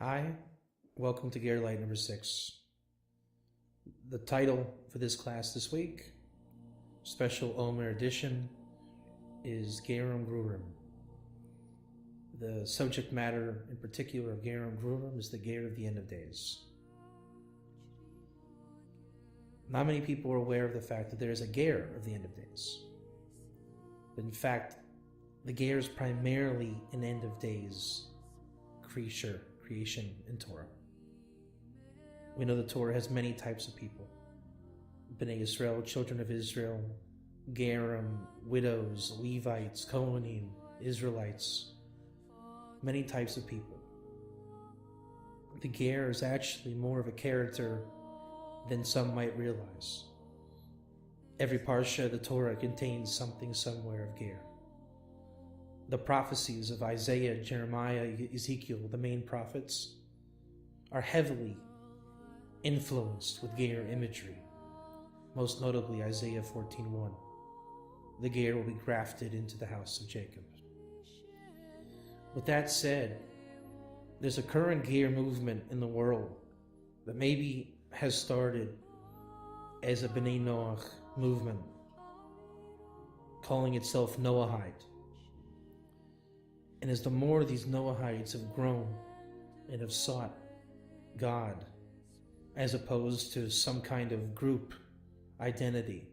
Hi, welcome to Ger Lite number 6. The title for this class this week, special Omer edition, is Gerim Grurim. The subject matter in particular of Gerim Grurim is the Ger of the end of days. Not many people are aware of the fact that there is a Ger of the end of days. But in fact, the Ger is primarily an end of days creation in Torah. We know the Torah has many types of people. Bnei Yisrael, children of Israel, Gerim, widows, Levites, Kohanim, Israelites, many types of people. The Ger is actually more of a character than some might realize. Every parsha of the Torah contains something somewhere of Ger. The prophecies of Isaiah, Jeremiah, Ezekiel, the main prophets, are heavily influenced with Ger imagery, most notably Isaiah 14:1. The Ger will be grafted into the house of Jacob. With that said, there's a current Ger movement in the world that maybe has started as a Bnei Noach movement, calling itself Noahide. And as the more these Noahides have grown and have sought God, as opposed to some kind of group identity,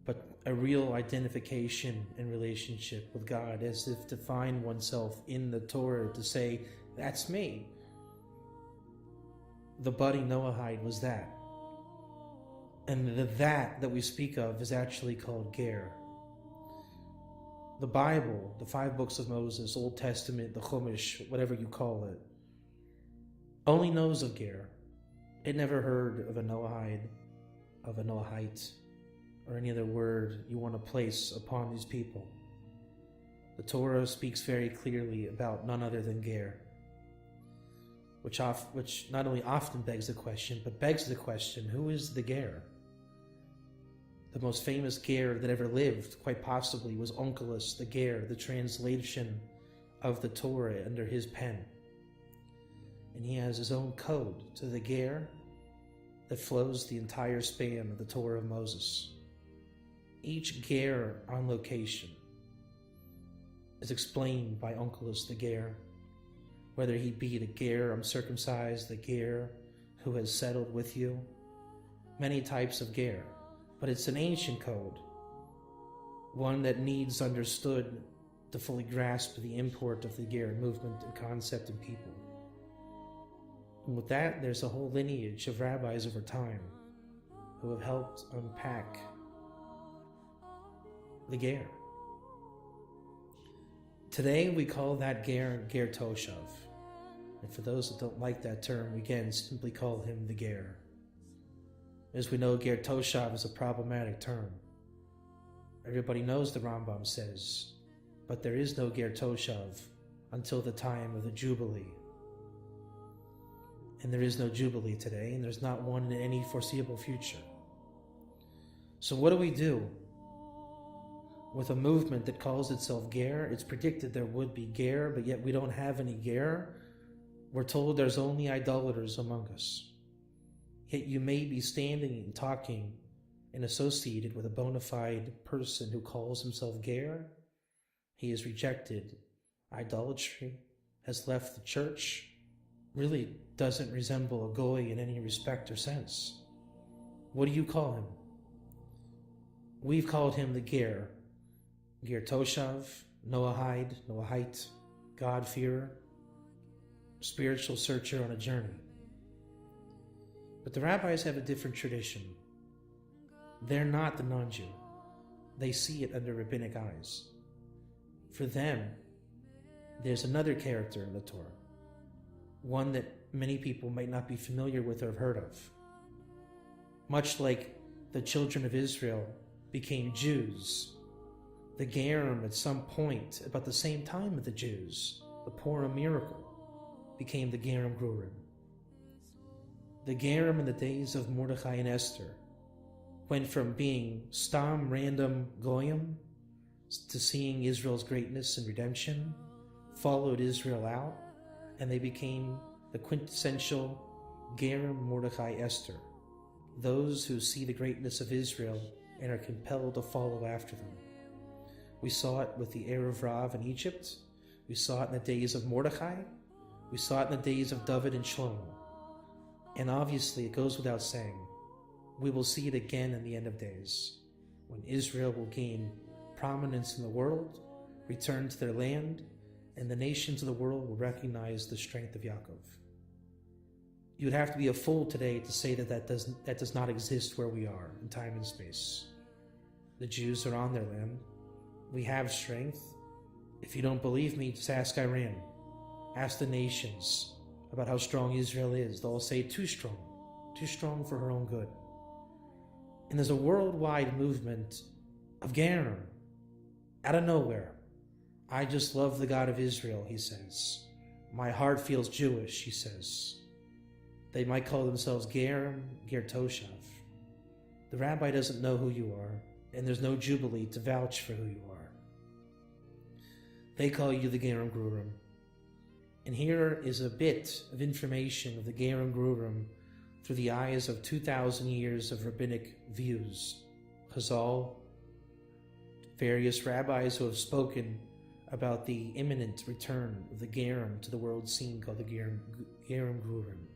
but a real identification and relationship with God, as if to find oneself in the Torah to say, that's me. The budding Noahide was that. And the that we speak of is actually called Ger. The Bible, the 5 books of Moses, Old Testament, the Chumash, whatever you call it, only knows of Ger. It never heard of a Noahide, of a Noahite, or any other word you want to place upon these people. The Torah speaks very clearly about none other than Ger, which not only often begs the question, but begs the question, who is the Ger? The most famous Ger that ever lived, quite possibly, was Onkelos the Ger, the translation of the Torah under his pen. And he has his own code to the Ger that flows the entire span of the Torah of Moses. Each Ger on location is explained by Onkelos the Ger, whether he be the Ger uncircumcised, the Ger who has settled with you, many types of Ger. But it's an ancient code, one that needs understood to fully grasp the import of the Ger movement and concept and people. And with that, there's a whole lineage of rabbis over time who have helped unpack the Ger. Today we call that Ger Ger Toshav. And for those that don't like that term, we again simply call him the Ger. As we know, Ger Toshav is a problematic term. Everybody knows the Rambam says, but there is no Ger Toshav until the time of the Jubilee. And there is no Jubilee today, and there's not one in any foreseeable future. So what do we do with a movement that calls itself Ger? It's predicted there would be Ger, but yet we don't have any Ger. We're told there's only idolaters among us. Yet you may be standing and talking and associated with a bona fide person who calls himself Ger. He has rejected idolatry, has left the church, really doesn't resemble a goy in any respect or sense. What do you call him? We've called him the Ger. Ger Toshav, Noahide, Noahite, God-fearer, spiritual searcher on a journey. But the rabbis have a different tradition. They're not the non-Jew. They see it under rabbinic eyes. For them, there's another character in the Torah, one that many people might not be familiar with or have heard of. Much like the children of Israel became Jews, the Gerim at some point, about the same time of the Jews, the Purim miracle, became the Gerim Grurim. The Gerim in the days of Mordechai and Esther went from being stam random goyim to seeing Israel's greatness and redemption, followed Israel out, and they became the quintessential Gerim Mordechai Esther, those who see the greatness of Israel and are compelled to follow after them. We saw it with the Erev Rav in Egypt. We saw it in the days of Mordechai. We saw it in the days of David and Shlomo. And obviously, it goes without saying, we will see it again in the end of days, when Israel will gain prominence in the world, return to their land, and the nations of the world will recognize the strength of Yaakov. You would have to be a fool today to say that does not exist where we are in time and space. The Jews are on their land. We have strength. If you don't believe me, just ask Iran. Ask the nations about how strong Israel is. They'll say too strong for her own good. And there's a worldwide movement of Gerim, out of nowhere. I just love the God of Israel, he says. My heart feels Jewish, he says. They might call themselves Gerim, Ger Toshav. The rabbi doesn't know who you are, and there's no jubilee to vouch for who you are. They call you the Gerim Grurim. And here is a bit of information of the Gerim Grurim through the eyes of 2,000 years of rabbinic views. Chazal, various rabbis who have spoken about the imminent return of the Gerim to the world scene called the Gerim Grurim,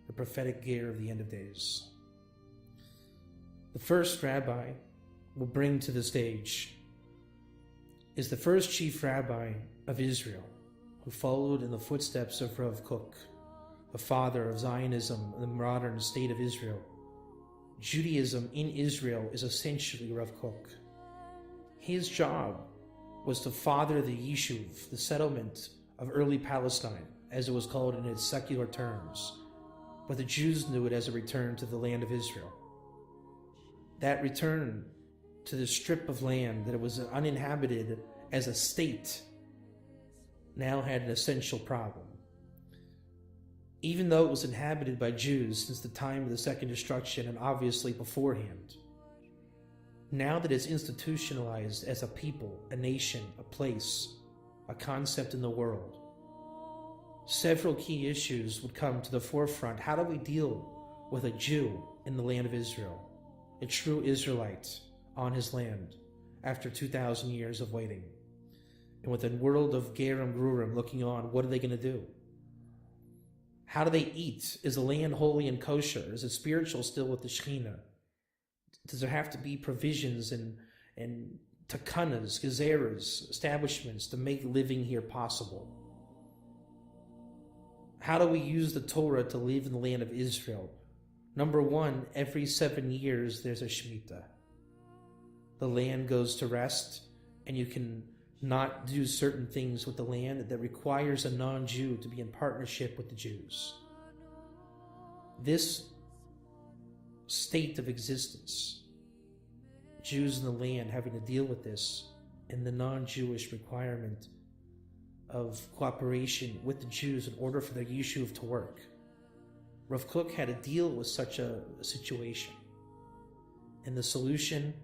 the prophetic Ger of the end of days. The first rabbi we'll bring to the stage is the first chief rabbi of Israel, who followed in the footsteps of Rav Kook, the father of Zionism and the modern state of Israel. Judaism in Israel is essentially Rav Kook. His job was to father the Yishuv, the settlement of early Palestine, as it was called in its secular terms, but the Jews knew it as a return to the land of Israel. That return to the strip of land that it was uninhabited as a state now had an essential problem. Even though it was inhabited by Jews since the time of the second destruction and obviously beforehand, now that it's institutionalized as a people, a nation, a place, a concept in the world, several key issues would come to the forefront. How do we deal with a Jew in the land of Israel, a true Israelite on his land after 2,000 years of waiting? And with a world of Gerim Grurim looking on, what are they going to do? How do they eat? Is the land holy and kosher? Is it spiritual still with the Shekhinah? Does there have to be provisions and takanas, gezeras, establishments to make living here possible? How do we use the Torah to live in the land of Israel? Number one, every 7 years there's a Shemitah. The land goes to rest, and you can not do certain things with the land that requires a non-Jew to be in partnership with the Jews. This state of existence, Jews in the land having to deal with this, and the non-Jewish requirement of cooperation with the Jews in order for their Yishuv to work. Rav Kook had to deal with such a situation, and the solution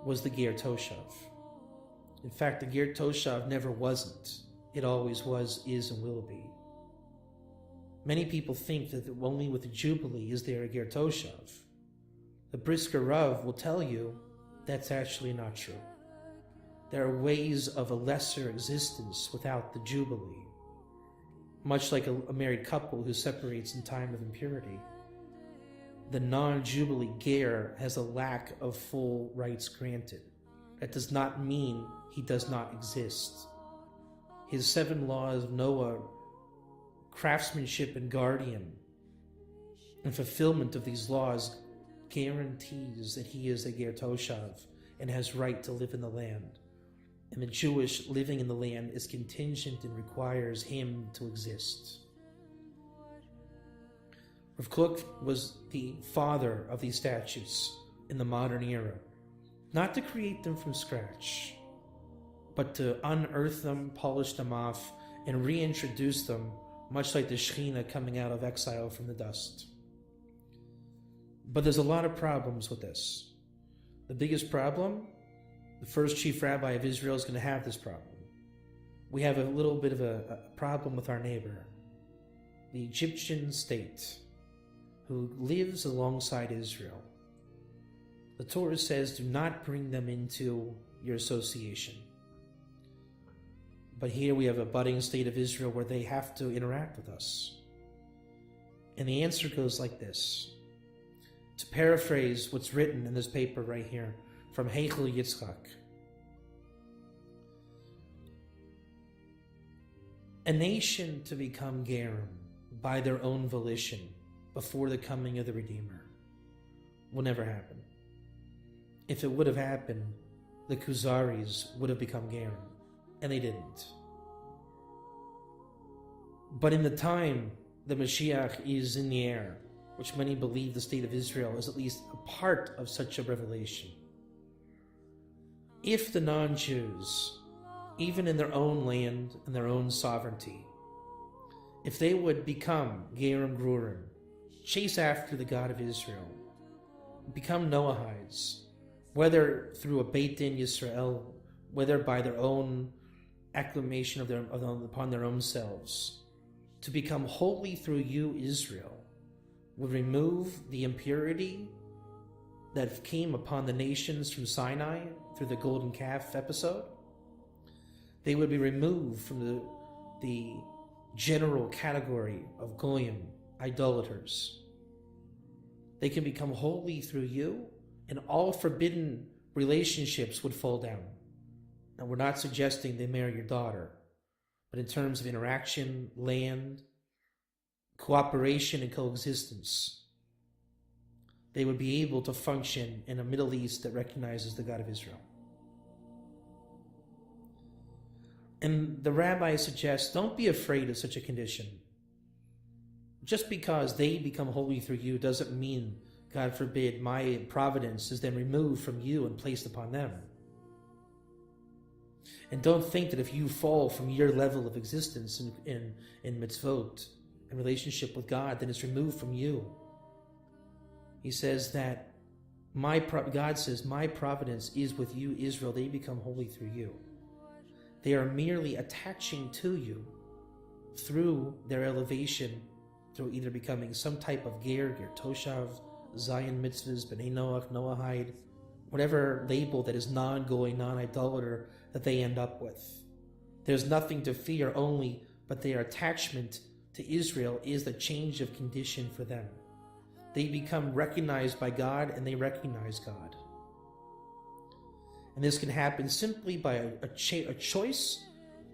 was the Ger Toshav. In fact, the Ger Toshav never wasn't. It always was, is, and will be. Many people think that only with the Jubilee is there a Ger Toshav. The Brisker Rav will tell you that's actually not true. There are ways of a lesser existence without the Jubilee. Much like a married couple who separates in time of impurity, the non-Jubilee Ger has a lack of full rights granted. That does not mean he does not exist. His 7 laws of Noah, craftsmanship and guardian, and fulfillment of these laws guarantees that he is a Ger Toshav and has right to live in the land. And the Jewish living in the land is contingent and requires him to exist. Rav Kook was the father of these statutes in the modern era, not to create them from scratch, but to unearth them, polish them off, and reintroduce them, much like the Shekhinah coming out of exile from the dust. But there's a lot of problems with this. The biggest problem, the first chief rabbi of Israel is going to have this problem. We have a little bit of a problem with our neighbor. the Egyptian state, who lives alongside Israel. The Torah says, do not bring them into your association. But here we have a budding state of Israel where they have to interact with us. And the answer goes like this. To paraphrase what's written in this paper right here from Heichel Yitzchak. A nation to become Gerim by their own volition before the coming of the Redeemer will never happen. If it would have happened, the Khuzaris would have become Gerim, and they didn't. But in the time the Mashiach is in the air, which many believe the state of Israel is at least a part of such a revelation, if the non-Jews, even in their own land and their own sovereignty, if they would become Gerim Grurim, chase after the God of Israel, become Noahides, whether through a Beit Din Yisrael, whether by their own acclamation upon their own selves, to become holy through you, Israel, would remove the impurity that came upon the nations from Sinai through the golden calf episode. They would be removed from the general category of goyim, idolaters. They can become holy through you, and all forbidden relationships would fall down. Now, we're not suggesting they marry your daughter, but in terms of interaction, land, cooperation, and coexistence, they would be able to function in a Middle East that recognizes the God of Israel. And the rabbi suggests, don't be afraid of such a condition. Just because they become holy through you doesn't mean, God forbid, my providence is then removed from you and placed upon them. And don't think that if you fall from your level of existence in mitzvot and relationship with God, then it's removed from you. He says that God says, my providence is with you, Israel. They become holy through you. They are merely attaching to you through their elevation, through either becoming some type of Ger Toshav, Zion mitzvahs, B'nai Noach, Noahide, whatever label that is non-goy, non-idolater that they end up with. There's nothing to fear only, but their attachment to Israel is the change of condition for them. They become recognized by God, and they recognize God. And this can happen simply by a choice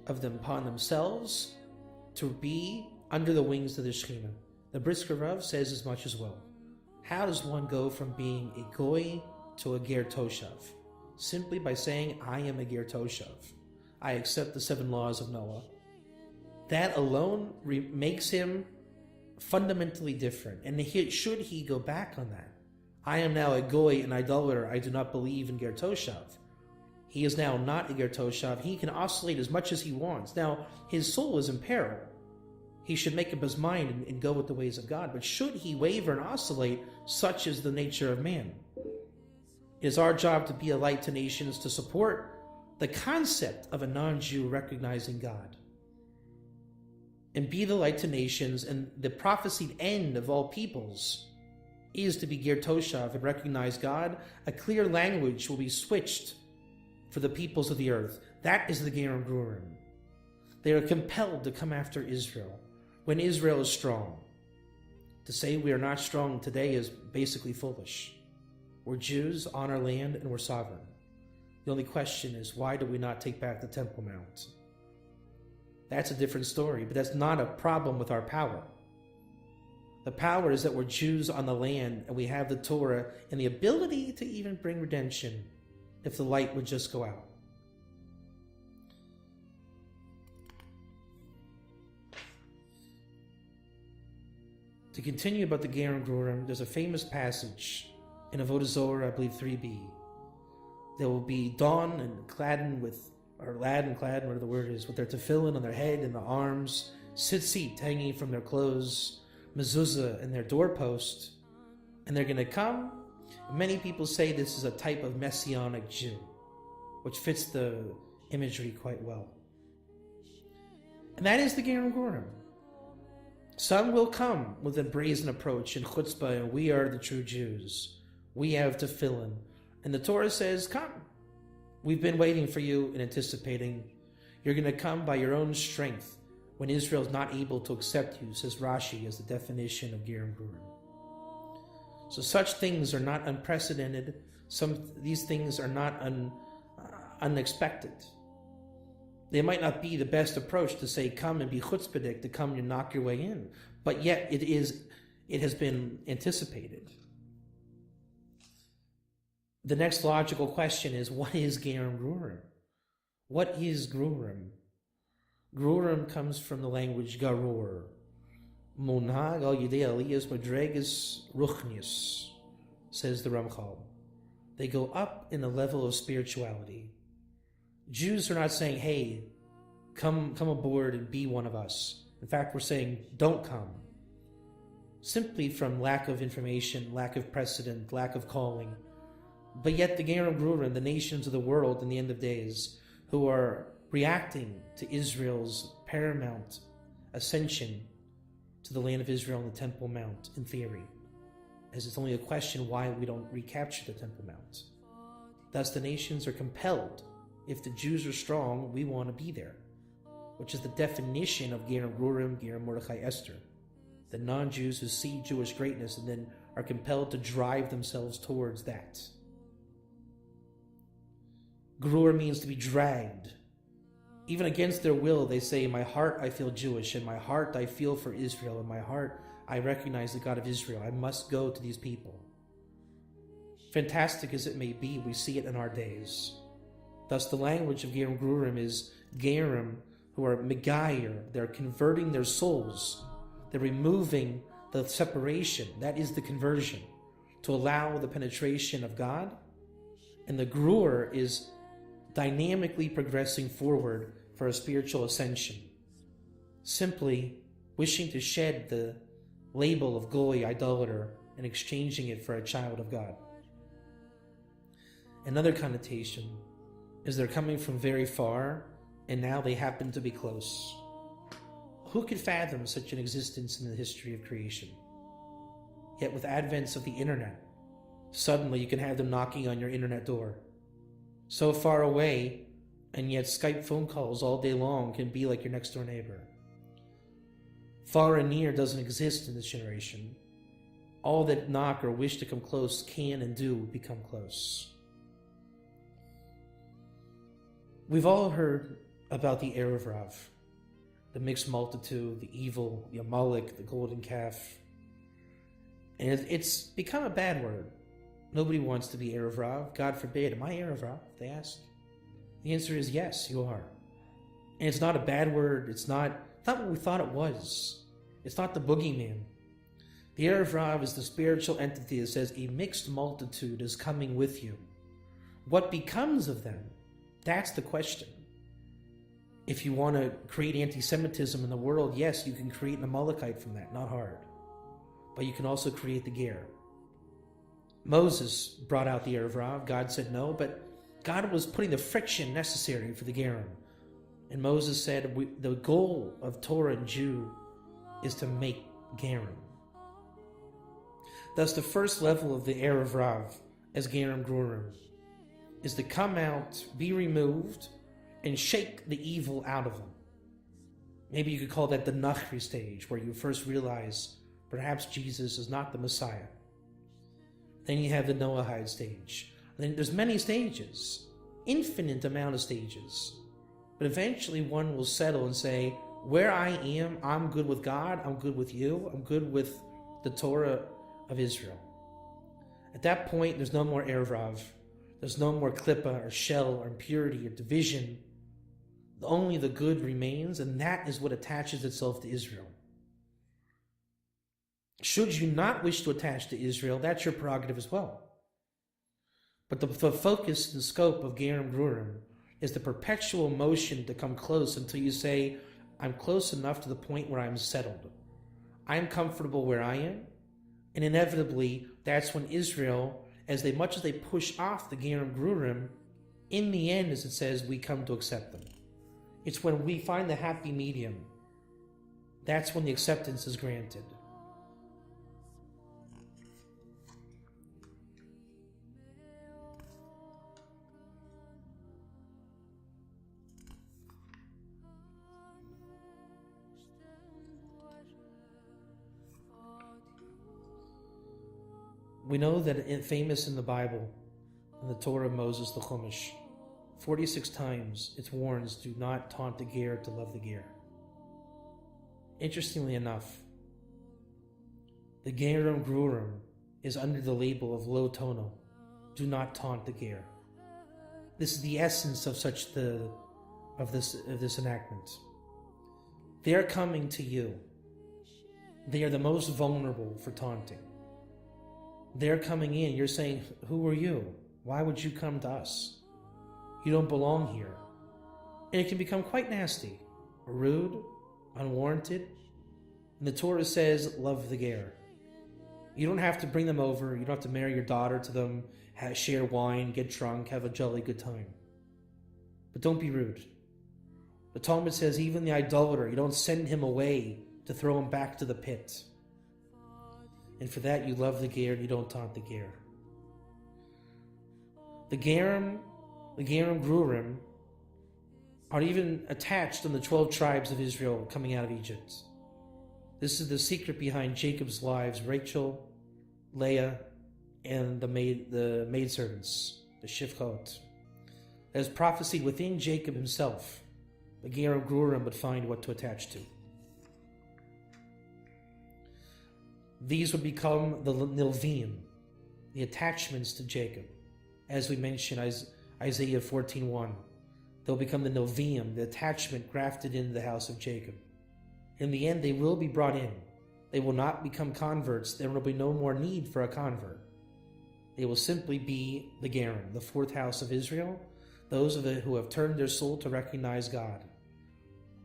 of them upon themselves to be under the wings of the Shekhinah. The Brisker Rav says as much as well. How does one go from being a goy to a ger toshav? Simply by saying, I am a ger toshav. I accept the 7 laws of Noah. That alone makes him fundamentally different. And should he go back on that, I am now a goy, an idolater, I do not believe in ger toshav. He is now not a ger toshav. He can oscillate as much as he wants. Now, his soul is in peril. He should make up his mind and go with the ways of God. But should he waver and oscillate, such is the nature of man. It is our job to be a light to nations, to support the concept of a non-Jew recognizing God. And be the light to nations, and the prophesied end of all peoples is to be ger toshav and recognize God. A clear language will be switched for the peoples of the earth. That is the Gerim Grurim. They are compelled to come after Israel when Israel is strong. To say we are not strong today is basically foolish. We're Jews on our land and we're sovereign. The only question is, why do we not take back the Temple Mount? That's a different story, but that's not a problem with our power. The power is that we're Jews on the land and we have the Torah and the ability to even bring redemption if the light would just go out. To continue about the Gerim Grurim, there's a famous passage in Avodah Zorah, I believe 3b. They will be donned and clad with, or lad and clad, whatever the word is, with their tefillin on their head and their arms, tzitzit hanging from their clothes, mezuzah in their doorpost, and they're going to come. Many people say this is a type of Messianic Jew, which fits the imagery quite well. And that is the Gerim Grurim. Some will come with a brazen approach and chutzpah, and we are the true Jews. We have tefillin. And the Torah says, come. We've been waiting for you and anticipating. You're going to come by your own strength when Israel's not able to accept you, says Rashi as the definition of Gerim Grurim. So such things are not unprecedented. These things are not unexpected. They might not be the best approach to say, come and be chutzpahdik, to come and knock your way in. But yet it has been anticipated. The next logical question is, what is Gerim Grurim? What is Grurim? Grurim comes from the language garor. Monag al yidei aliyas madregas ruchnius, says the Ramchal. They go up in the level of spirituality. Jews are not saying, hey, come aboard and be one of us. In fact, we're saying, don't come. Simply from lack of information, lack of precedent, lack of calling. But yet the Gerim Grurim, the nations of the world in the end of days, who are reacting to Israel's paramount ascension to the land of Israel and the Temple Mount, in theory, as it's only a question why we don't recapture the Temple Mount. Thus the nations are compelled. If the Jews are strong, we want to be there, which is the definition of Gerim Grurim, Gerim Mordechai Esther. The non-Jews who see Jewish greatness and then are compelled to drive themselves towards that. Grur means to be dragged. Even against their will, they say, in my heart I feel Jewish, in my heart I feel for Israel, in my heart I recognize the God of Israel. I must go to these people. Fantastic as it may be, we see it in our days. Thus the language of Gerim Grurim is Gerim who are megayer. They're converting their souls. They're removing the separation. That is the conversion, to allow the penetration of God. And the Grur is dynamically progressing forward for a spiritual ascension, simply wishing to shed the label of goy, idolater, and exchanging it for a child of God. Another connotation is they're coming from very far, and now they happen to be close. Who could fathom such an existence in the history of creation? Yet with advents of the internet, suddenly you can have them knocking on your internet door. So far away, and yet Skype phone calls all day long can be like your next door neighbor. Far and near doesn't exist in this generation. All that knock or wish to come close can and do become close. We've all heard about the Erev Rav, the mixed multitude, the evil, the Amalek, the golden calf. And it's become a bad word. Nobody wants to be Erev Rav. God forbid. Am I Erev Rav? They ask. The answer is yes, you are. And it's not a bad word. It's not what we thought it was. It's not the boogeyman. The Erev Rav is the spiritual entity that says a mixed multitude is coming with you. What becomes of them? That's the question. If you want to create anti-Semitism in the world, yes, you can create an Amalekite from that. Not hard. But you can also create the Ger. Moses brought out the Erev Rav. God said no, but God was putting the friction necessary for the Gerim. And Moses said, the goal of Torah and Jew is to make Gerim. Thus, the first level of the Erev Rav as Gerim Grurim is to come out, be removed, and shake the evil out of them. Maybe you could call that the Nachri stage, where you first realize perhaps Jesus is not the Messiah. Then you have the Noahide stage. Then there's many stages, infinite amount of stages. But eventually one will settle and say, where I am, I'm good with God, I'm good with you, I'm good with the Torah of Israel. At that point, there's no more Erev Rav. There's no more klippa or shell or impurity or division. Only the good remains, and that is what attaches itself to Israel. Should you not wish to attach to Israel, that's your prerogative as well. But the focus and scope of Gerim Grurim is the perpetual motion to come close until you say, I'm close enough to the point where I'm settled. I'm comfortable where I am. And inevitably, that's when Israel, as much as they push off the Gerim Grurim, in the end, as it says, we come to accept them. It's when we find the happy medium That's when the acceptance is granted. We know that famous in the Bible, in the Torah of Moses, the Chumash, 46 times it warns, do not taunt the ger to love the ger. Interestingly enough, the Gerim Grurim is under the label of lo tono, do not taunt the ger. This is the essence of this enactment. They're coming to you. They are the most vulnerable for taunting. They're coming in. You're saying, who are you? Why would you come to us? You don't belong here. And it can become quite nasty, rude, unwarranted. And the Torah says, love the ger. You don't have to bring them over. You don't have to marry your daughter to them, share wine, get drunk, have a jolly good time. But don't be rude. The Talmud says, even the idolater, you don't send him away to throw him back to the pit. And for that, you love the ger and you don't taunt the ger. The Gerim Grurim are even attached on the 12 tribes of Israel coming out of Egypt. This is the secret behind Jacob's wives, Rachel, Leah, and the maidservants, the Shifchot. As prophecy within Jacob himself, the Gerim Grurim would find what to attach to. These would become the Nilvim, the attachments to Jacob. As we mentioned, Isaiah 14:1. They'll become the Nilvim, the attachment grafted into the house of Jacob. In the end, they will be brought in. They will not become converts. There will be no more need for a convert. They will simply be the Gerim, the fourth house of Israel, those of it who have turned their soul to recognize God.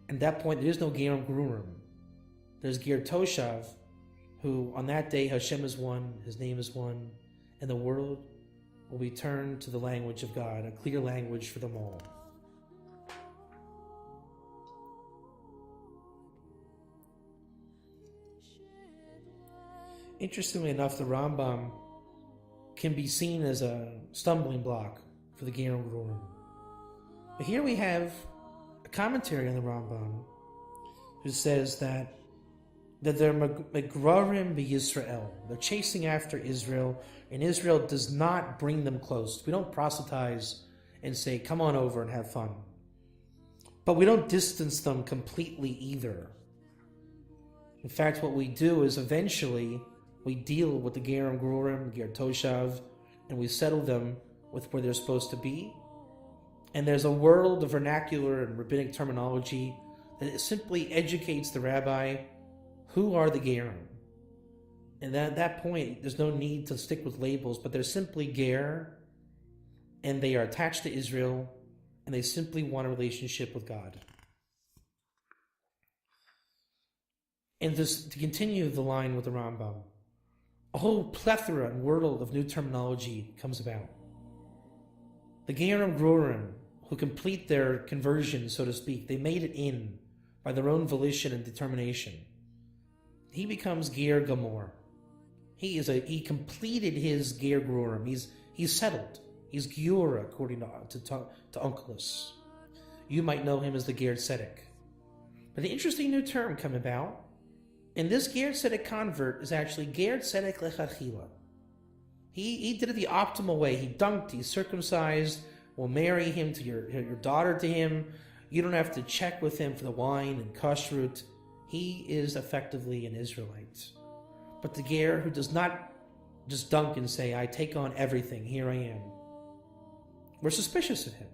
At that point, there is no Gerim Grurim. There's Ger Toshav, who on that day Hashem is one, His name is one, and the world will be turned to the language of God, a clear language for them all. Interestingly enough, the Rambam can be seen as a stumbling block for the Gerim Grurim. But here we have a commentary on the Rambam who says that they're Grurim b'Yisrael. They're chasing after Israel, and Israel does not bring them close. We don't proselytize and say, come on over and have fun. But we don't distance them completely either. In fact, what we do is eventually we deal with the Gerim Grurim, Ger Toshav, and we settle them with where they're supposed to be. And there's a world of vernacular and rabbinic terminology that simply educates the rabbi who are the Gerim. And at that point, there's no need to stick with labels, but they're simply Ger, and they are attached to Israel, and they simply want a relationship with God. And to continue the line with the Rambam, a whole plethora and world of new terminology comes about. The Gerim Grurim, who complete their conversion, so to speak, they made it in by their own volition and determination. He becomes Ger Gamor. He completed his Ger Grurim. He's settled. He's Giura, according to Onkelos. You might know him as the Ger Tzedek. But the interesting new term come about, and this Ger Tzedek convert is actually Ger Tzedek Lechatchila. He did it the optimal way. He dunked, he circumcised, will marry him to your daughter to him. You don't have to check with him for the wine and kashrut. He is effectively an Israelite. But the Ger who does not just dunk and say, I take on everything, here I am. We're suspicious of him.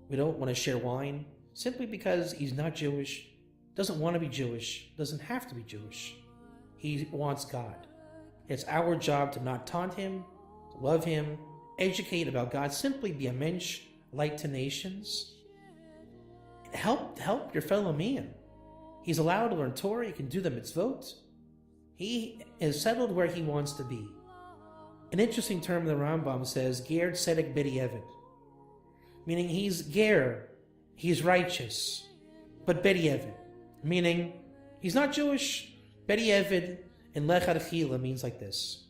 We don't want to share wine simply because he's not Jewish, doesn't want to be Jewish, doesn't have to be Jewish. He wants God. It's our job to not taunt him, to love him, educate about God, simply be a mensch, light to nations. Help your fellow man. He's allowed to learn Torah, he can do the mitzvot. He is settled where he wants to be. An interesting term the Rambam says, Ger Tzedek B'diavad, meaning he's Ger, he's righteous, but B'diavad, meaning He's not Jewish. Bedi Evid in Lech Adchila means like this.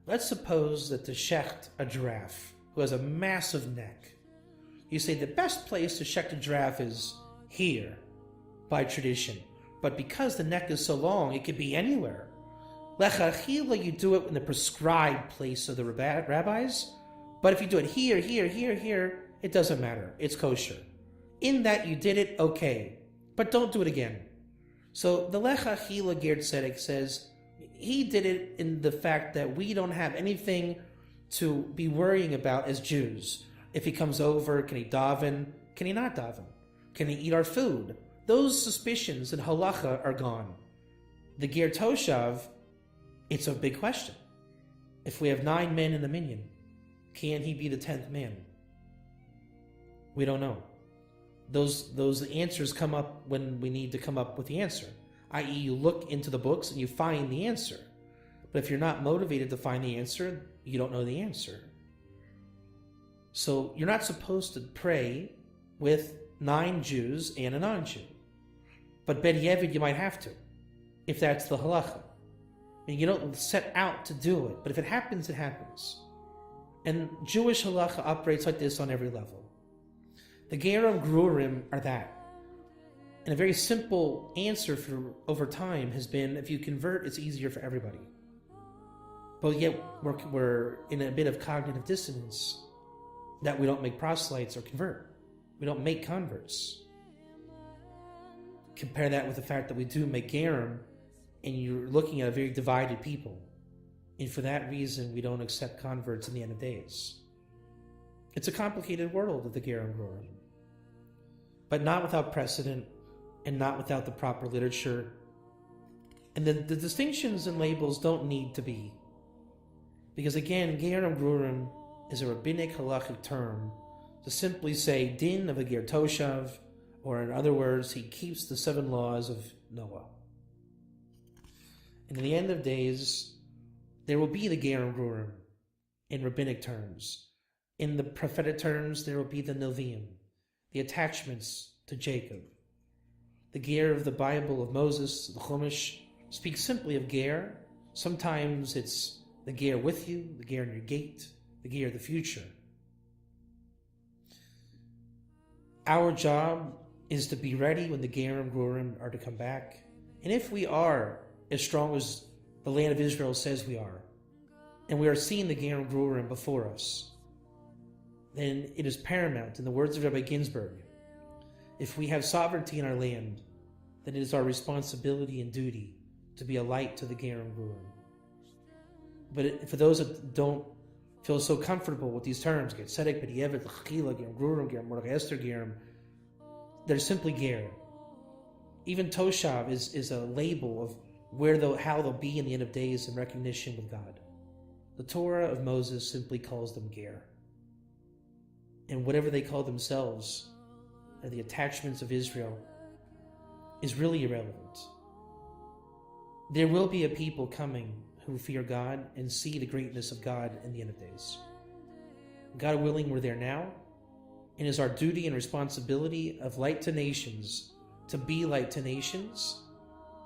Let's suppose that the shecht a giraffe who has a massive neck. You say the best place to shecht a giraffe is here, by tradition. But because the neck is so long, it could be anywhere. Lech Adchila, you do it in the prescribed place of the rabbis. But if you do it here, it doesn't matter. It's kosher. In that you did it, okay. But don't do it again. So the Lech Achila Ger Tzedek says he did it in the fact that we don't have anything to be worrying about as Jews. If he comes over, can he daven? Can he not daven? Can he eat our food? Those suspicions in halacha are gone. The Ger Toshav, it's a big question. If we have 9 men in a minyan, can he be the 10th man? We don't know. Those answers come up when we need to come up with the answer, i.e. you look into the books and you find the answer. But if you're not motivated to find the answer, you don't know the answer. So you're not supposed to pray with 9 Jews and a non-Jew. But Bedi Evid you might have to, if that's the halacha. I mean, you don't set out to do it, but if it happens, it happens. And Jewish halacha operates like this on every level. The Gerim Grurim are that. And a very simple answer for over time has been, if you convert, it's easier for everybody. But yet we're in a bit of cognitive dissonance that we don't make proselytes or convert. We don't make converts. Compare that with the fact that we do make Gerim, and you're looking at a very divided people. And for that reason, we don't accept converts in the end of days. It's a complicated world of the Gerim Grurim, but not without precedent and not without the proper literature. And the distinctions and labels don't need to be. Because again, Gerim Grurim is a rabbinic halachic term to simply say din of a Ger Toshav, or in other words, he keeps the 7 laws of Noah. And in the end of days, there will be the Gerim Grurim in rabbinic terms. In the prophetic terms, there will be the Nevi'im, the attachments to Jacob. The Ger of the Bible of Moses, the Chumash, speaks simply of Ger. Sometimes it's the Ger with you, the Ger in your gate, the Ger of the future. Our job is to be ready when the Gerim Grurim are to come back. And if we are as strong as the land of Israel says we are, and we are seeing the Gerim Grurim before us, then it is paramount, in the words of Rabbi Ginsburg, if we have sovereignty in our land, then it is our responsibility and duty to be a light to the Gerim Grurim. But for those that don't feel so comfortable with these terms, Ger Tzedek, Bedi Evid, L'chila, Gerim Grurim, Gerim Mordechai Esther, Gerim, they're simply Ger. Even Toshav is a label of how they'll be in the end of days in recognition with God. The Torah of Moses simply calls them Ger. And whatever they call themselves, or the attachments of Israel, is really irrelevant. There will be a people coming who fear God and see the greatness of God in the end of days. God willing, we're there now, and it is our duty and responsibility of light to nations to be light to nations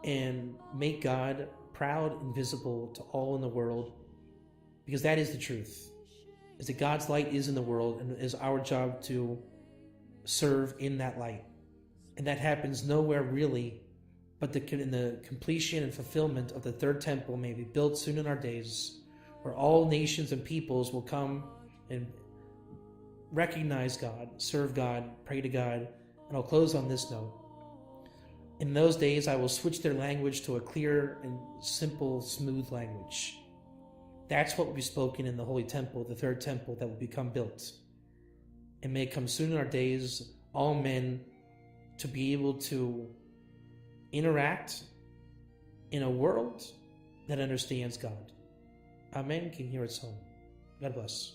and make God proud and visible to all in the world, because that is the truth. Is that God's light is in the world, and it is our job to serve in that light. And that happens nowhere really but in the completion and fulfillment of the 3rd temple may be built soon in our days, where all nations and peoples will come and recognize God, serve God, pray to God. And I'll close on this note. In those days, I will switch their language to a clear and simple, smooth language. That's what will be spoken in the Holy Temple, the 3rd temple that will become built. And may it come soon in our days, all men to be able to interact in a world that understands God. Amen. Can hear its home. God bless.